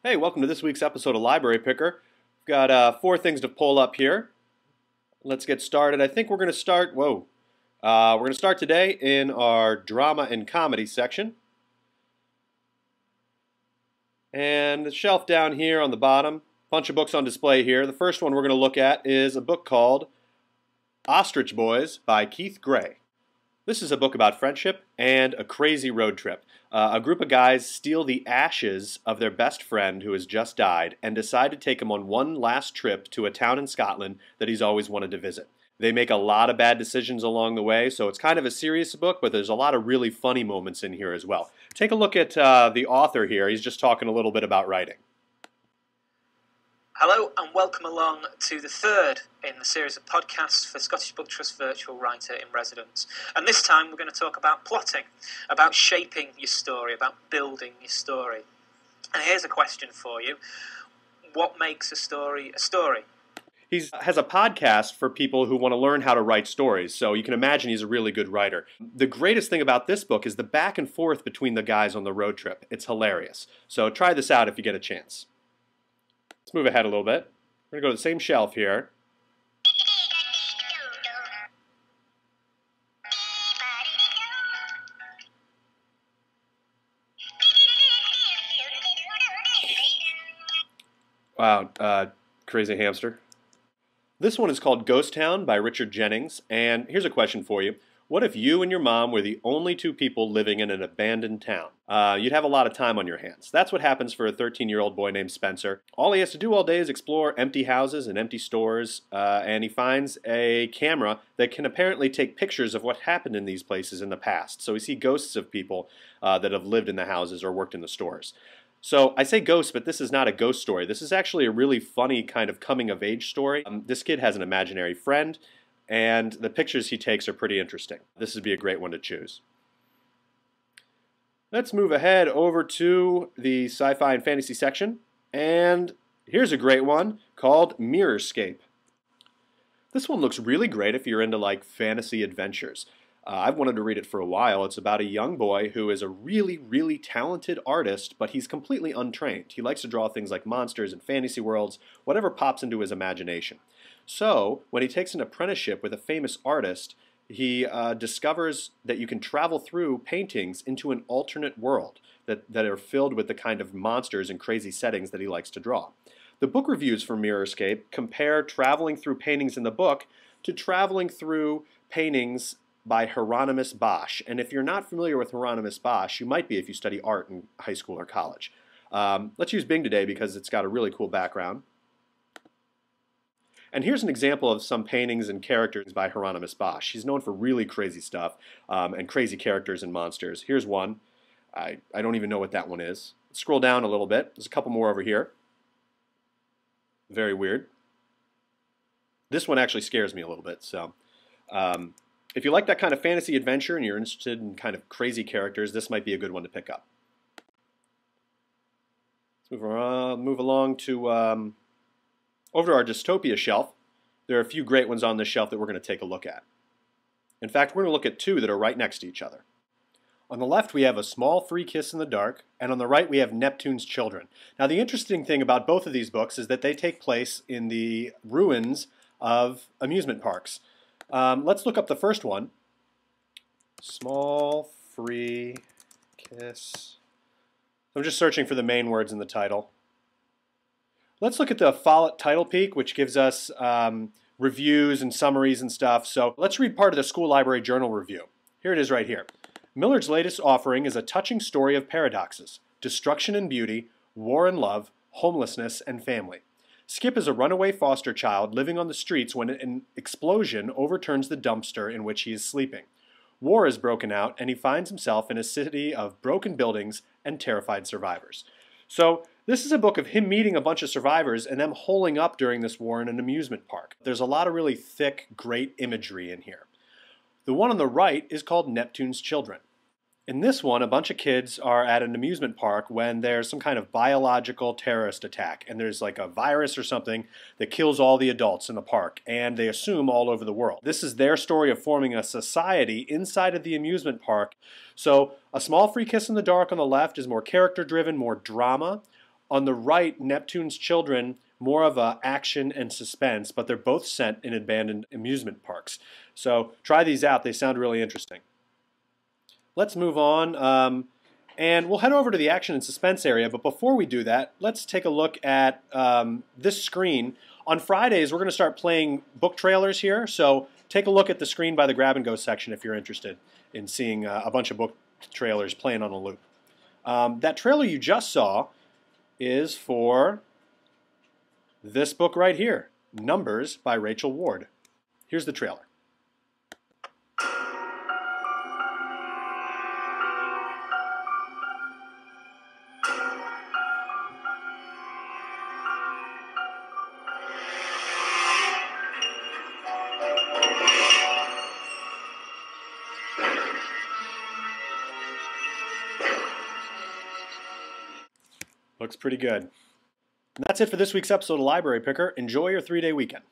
Hey, welcome to this week's episode of Library Picker. We've got 4 things to pull up here. Let's get started. I think we're going to start, we're going to start today in our drama and comedy section. And the shelf down here on the bottom, bunch of books on display here. The first one we're going to look at is a book called OSTRICH Boys by Keith Gray. This is a book about friendship and a crazy road trip. A group of guys steal the ashes of their best friend who has just died and decide to take him on one last trip to a town in Scotland that he's always wanted to visit. They make a lot of bad decisions along the way, so it's kind of a serious book, but there's a lot of really funny moments in here as well. Take a look at the author here. He's just talking a little bit about writing. Hello and welcome along to the third in the series of podcasts for Scottish Book Trust Virtual Writer in Residence. And this time we're going to talk about plotting, about shaping your story, about building your story. And here's a question for you. What makes a story a story? He has a podcast for people who want to learn how to write stories, so you can imagine he's a really good writer. The greatest thing about this book is the back and forth between the guys on the road trip. It's hilarious. So try this out if you get a chance. Let's move ahead a little bit. We're going to go to the same shelf here. Wow, crazy hamster. This one is called Ghost Town by Richard Jennings, and here's a question for you. What if you and your mom were the only 2 people living in an abandoned town? You'd have a lot of time on your hands. That's what happens for a 13-year-old boy named Spencer. All he has to do all day is explore empty houses and empty stores, and he finds a camera that can apparently take pictures of what happened in these places in the past. So we see ghosts of people that have lived in the houses or worked in the stores. So I say ghosts, but this is not a ghost story. This is actually a really funny kind of coming-of-age story. This kid has an imaginary friend, and the pictures he takes are pretty interesting. This would be a great one to choose. Let's move ahead over to the sci-fi and fantasy section, and here's a great one called MIRRORSCAPE. This one looks really great if you're into like fantasy adventures. I've wanted to read it for a while. It's about a young boy who is a really, really talented artist, but he's completely untrained. He likes to draw things like monsters and fantasy worlds, whatever pops into his imagination. So, when he takes an apprenticeship with a famous artist, he discovers that you can travel through paintings into an alternate world that are filled with the kind of monsters and crazy settings that he likes to draw. The book reviews for MIRRORSCAPE compare traveling through paintings in the book to traveling through paintings by Hieronymus Bosch. And if you're not familiar with Hieronymus Bosch, you might be if you study art in high school or college. Let's use Bing today because it's got a really cool background. And here's an example of some paintings and characters by Hieronymus Bosch. He's known for really crazy stuff and crazy characters and monsters. Here's one. I don't even know what that one is. Scroll down a little bit. There's a couple more over here. Very weird. This one actually scares me a little bit. So if you like that kind of fantasy adventure and you're interested in kind of crazy characters, this might be a good one to pick up. Let's move along to over to our dystopia shelf. There are a few great ones on this shelf that we're going to take a look at. In fact, we're going to look at 2 that are right next to each other. On the left, we have A Small Free Kiss in the Dark, and on the right, we have Neptune's Children. Now, the interesting thing about both of these books is that they take place in the ruins of amusement parks. Let's look up the first one. Small Free Kiss. I'm just searching for the main words in the title. Let's look at the Follett title peak, which gives us reviews and summaries and stuff. So let's read part of the School Library Journal review. Here it is right here. Millard's latest offering is a touching story of paradoxes, destruction and beauty, war and love, homelessness and family. Skip is a runaway foster child living on the streets when an explosion overturns the dumpster in which he is sleeping. War has broken out, and he finds himself in a city of broken buildings and terrified survivors. So this is a book of him meeting a bunch of survivors and them holing up during this war in an amusement park. There's a lot of really thick, great imagery in here. The one on the right is called Neptune's Children. In this one, a bunch of kids are at an amusement park when there's some kind of biological terrorist attack, and there's like a virus or something that kills all the adults in the park, and they assume all over the world. This is their story of forming a society inside of the amusement park. So A Small Free Kiss in the Dark on the left is more character-driven, more drama. On the right, Neptune's Children, more of a action and suspense, but they're both set in abandoned amusement parks. So try these out, they sound really interesting. Let's move on, and we'll head over to the action and suspense area, but before we do that, let's take a look at this screen. On Fridays, we're going to start playing book trailers here, so take a look at the screen by the Grab and Go section if you're interested in seeing a bunch of book trailers playing on a loop. That trailer you just saw is for this book right here, Numbers by Rachel Ward. Here's the trailer. Looks pretty good. And that's it for this week's episode of Library Picker. Enjoy your 3-day weekend.